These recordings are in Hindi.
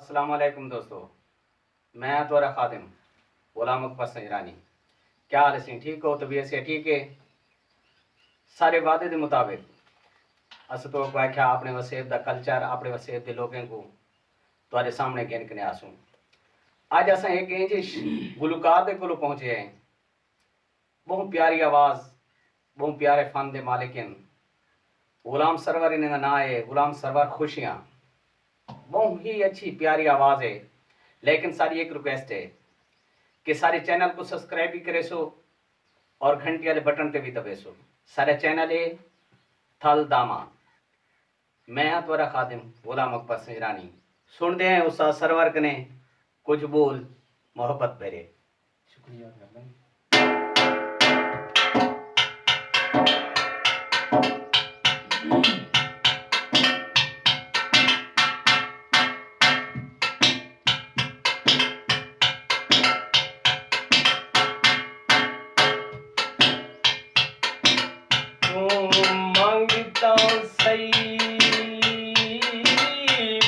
अस्सलाम वालेकुम दोस्तों, मैं तोरा खादिम गुलाम अकबर संजरानी। क्या हाल है? ठीक हो? तबीयत से ठीक है? सारे वादे के मुताबिक अस तो आख्या अपने वसेब का कल्चर अपने वसेब के लोगों को तुम्हारे सामने गिनकने आसूँ। अज अस एक इंज गुलकार के कोल पहुँचे हैं। बहुत प्यारी आवाज़, बहुत प्यारे फन के मालिक गुलाम सरवर इन्हें ना है। गुलाम सरवर खुशियाँ, बहुत ही अच्छी प्यारी आवाज़ है। लेकिन सारी एक रिक्वेस्ट है कि सारे चैनल को सब्सक्राइब भी करे सो और घंटी वाले बटन पे भी दबे सो। सारे चैनल है थल दामा। मैं हाँ तुम्हारा खादिम गुलाम अकबर संजरानी। सुनते हैं उस सरवर कने कुछ बोल मोहब्बत भरे। शुक्रिया।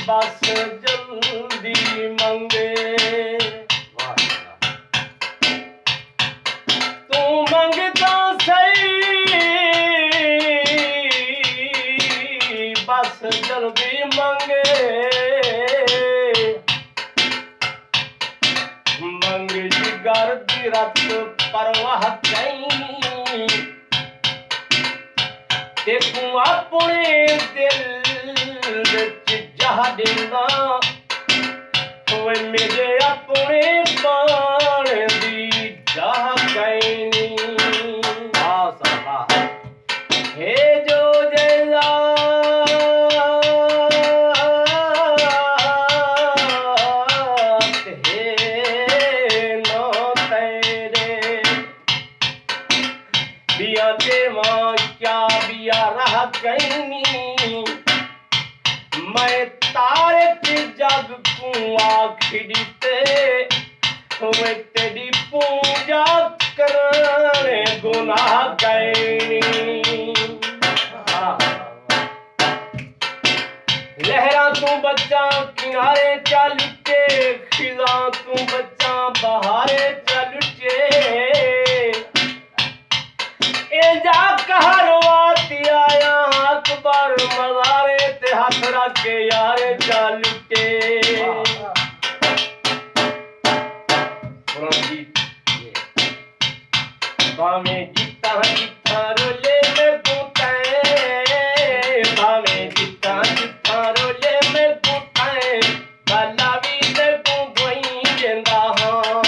बस जल्दी मंगे तू मंगता सही, बस जल्दी मंगे मंग जिगर दी रत परवाह कहीं देखूं अपने दिल विच जहा देना होए मेरे अपने पान दी जहा कैनी। हे जो जला हे नो तेरे बिया देवा क्या बिया रहा कैनी। मैं तारे के जग को आखिरीते हुए तेरी पूजा करने गुनाह गए। लहरा तू बच्चा किनारे चल के, खिला तू बच्चा बहारे चल के। जा कहरवाती आया अकबर मजारे ते हाथ रख के यारे चल के। भावे जीता जीता रोले में गुटाए, भावे जीता जीता रोले में गुटाए। भला भी ते गुई जेंदा हाँ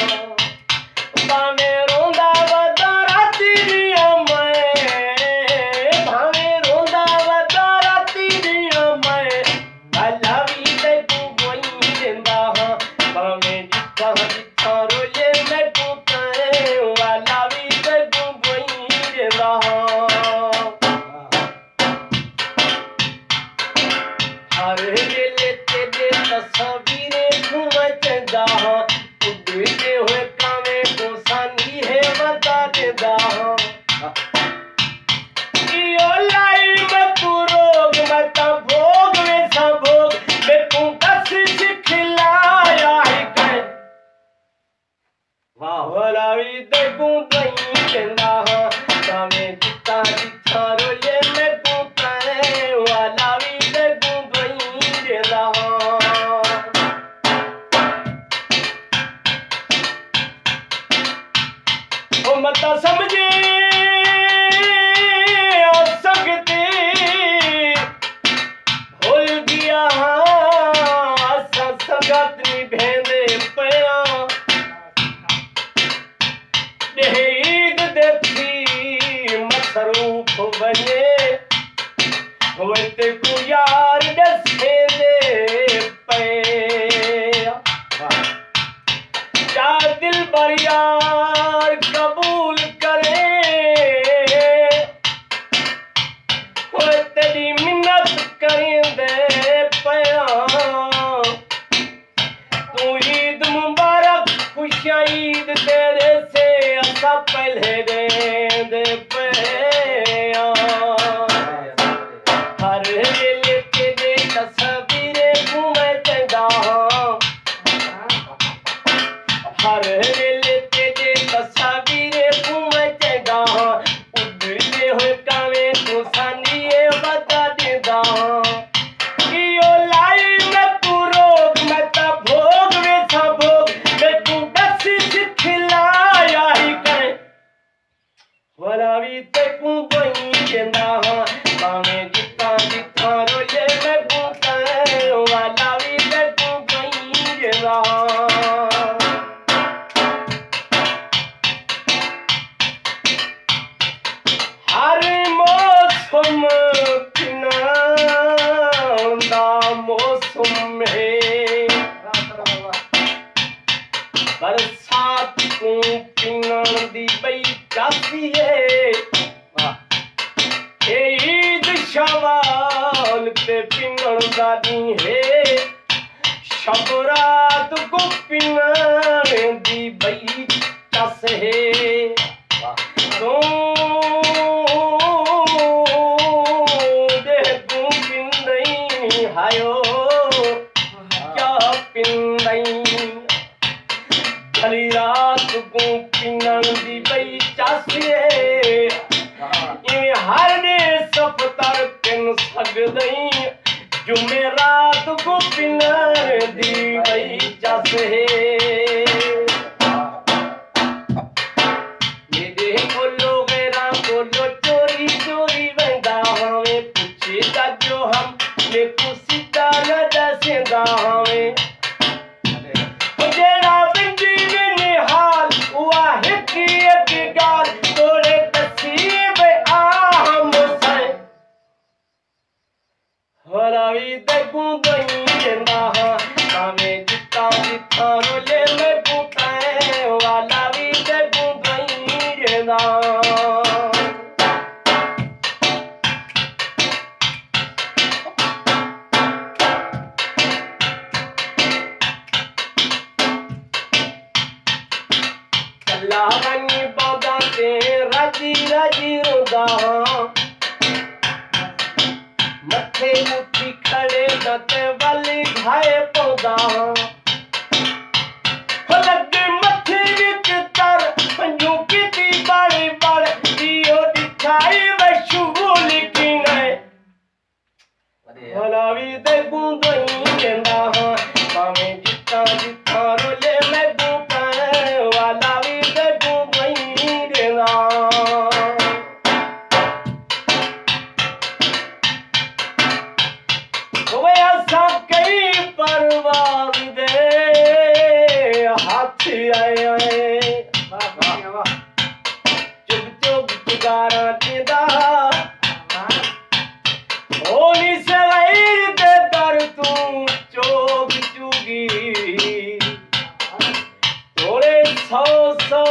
भावे रोंदा वदा राती दिया मैं, भावे रोंदा वदा राती दिया मैं। भला भी ते गुई जेंदा हाँ भावे जीता जीता रोले में गुटाए। वाला भी ते गुई जेंदा हाँ हर वेले तेरे तस्वीरे घूमचदा हाँ उड़ते हुए कामे को सानी है बता देदा हाँ। यो लाई में तू रोग मत भोग में सब भोग मैं तू दस सिखलाया ही कर। वाह वलावी देखूं दही केंदा हाँ कामे जिता जिता रोले में तू करे। वाला भी देखूं दही केंदा हाँ ओ मता समझे आ सकते भूल गया असा संगत निभेंदे पया। ईद देखी मसरूफ बने होए ते को यार दसे दे पे। क्या दिल बर यार कबूल करे होए तेरी मिन्नत करेंदे पया। तू ईद मुबारक खुशियाँ ईद तेरे से असा पहले दे पया। हर वेले तेरे तस्वीरें घूमे चंदा हर वेले तेरे तस्वीरे घूमे चंगा उड़दे हुए कावे को सानिए बता देदा कियो लाई मैं तू रोग मैं ता भोग वे सा भोग मैं तू दस सिखलाया ही करे वाला भी ते को बई जेंदा पावे जिता जिता रोले मैं को वाला भी ते को बई जेंदा हर मौसम किनांदा मौसम है बरसात को पिनण दी बई चासी है ईद शवाल ते पिनण दा दी है शब रात को पिनण दी बई चस है तो हायो क्या पिंदई भली रात को पिनण दी बई चासिए इन हर ने सफतर पिन सकदई जुमे रात को पिनण दी बई चासे मेरे बोलो गैरा बोलो चोरी चोरी बंदा हमें पूछे जो हम मैं कुछ डाल दसेदा हमें जेड़ा बिंदी में हाल हुआ है कि एक गाल तोड़े तसीब आ हम से हरावी ते गुंदई जेंदा हमें जिता जिता रोले में पुताए वाला भी ते गुंदई जेंदा लावनी बादा ते राजी राजी रोदा मथे मुठी खड़े दते वाली घाए पौधा लगे मथे विच तर पंजू की बाड़ी बाड़ दियो दिखाई वशु लिखी गए भला भी ते गुंदई जेंदा पावे जिता जिता रोले मैं गुंदई वाला भी परवाज दे हाथ आए आए चुग चुग चुगारा देदा होनी सगाई दे दर तू चोग चुगी तोड़े सौ सौ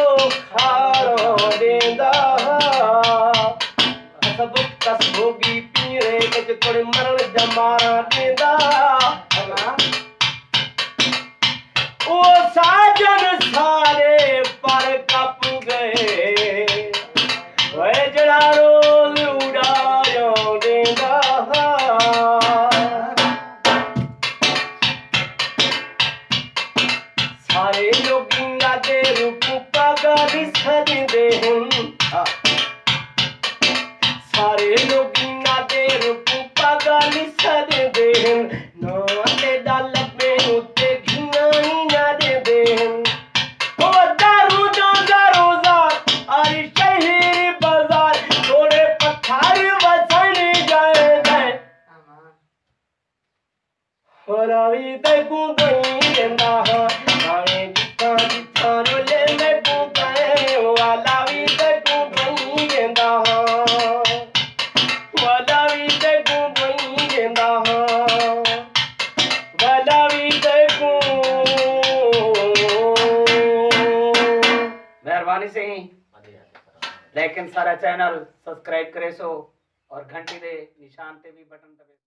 खारो देदा सबक कस भोगी पीरे के थोड़े मरण जमारा देदा ओ साजन सारे पर कप गए वे जड़ा रोल उड़ायो देंदा सारे लोग इंगा दे रूप पागल सजदे हैं सारे लोग इंगा दे रूप पागल सजदे हैं ना ते दल पे उते हरावी ते गुंदई जेंदा पावे जिता जिता रोले मैं गुंदई वाला भी ते गुंदई जेंदा वाला भी ते गुंदई जेंदा वाला भी ते मेहरबानी से ही लेकिन सारा चैनल सब्सक्राइब करे सो और घंटी दे निशान ते भी बटन दबे।